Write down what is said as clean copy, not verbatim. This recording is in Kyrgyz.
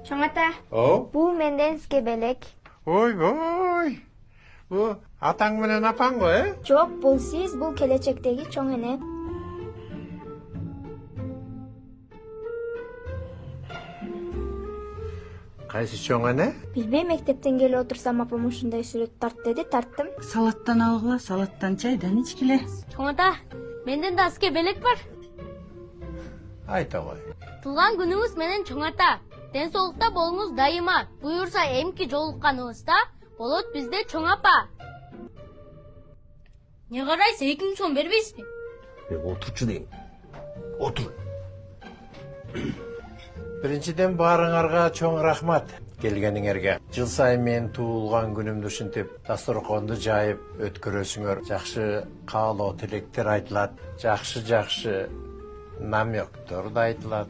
Чоң ата, О? бул менден сизге белек. Ой. Bu атаң менен апаң го, Жок, бул сиз, бул келечектеги чоң эне. Кайсы чоң эне? Билбейм, мектептен келип отурсам апам ушундай сүрөт тарт деди, тарттым. Салаттан алгыла, салаттан чайдан ичкиле. Чоң ата, менден да сизге белек бар. Айта кой. Туулган күнүңүз менен чоң ата. Ден соолукта болуңуз дайыма. Буюрса эмки жолукканыбызда болот бизде чоң апа. Не карайсың, 2000 сом бербейсизби? Отурчу дейм. Отур. Биринчиден баарыңарга чоң рахмат келгениңерге. Жыл сайын мен туулган күнүмдү ушинтип дасторконду жайып өткөрөсүңөр. Жакшы каалоо тилектер айтылат. Жакшы намектор да айтылат.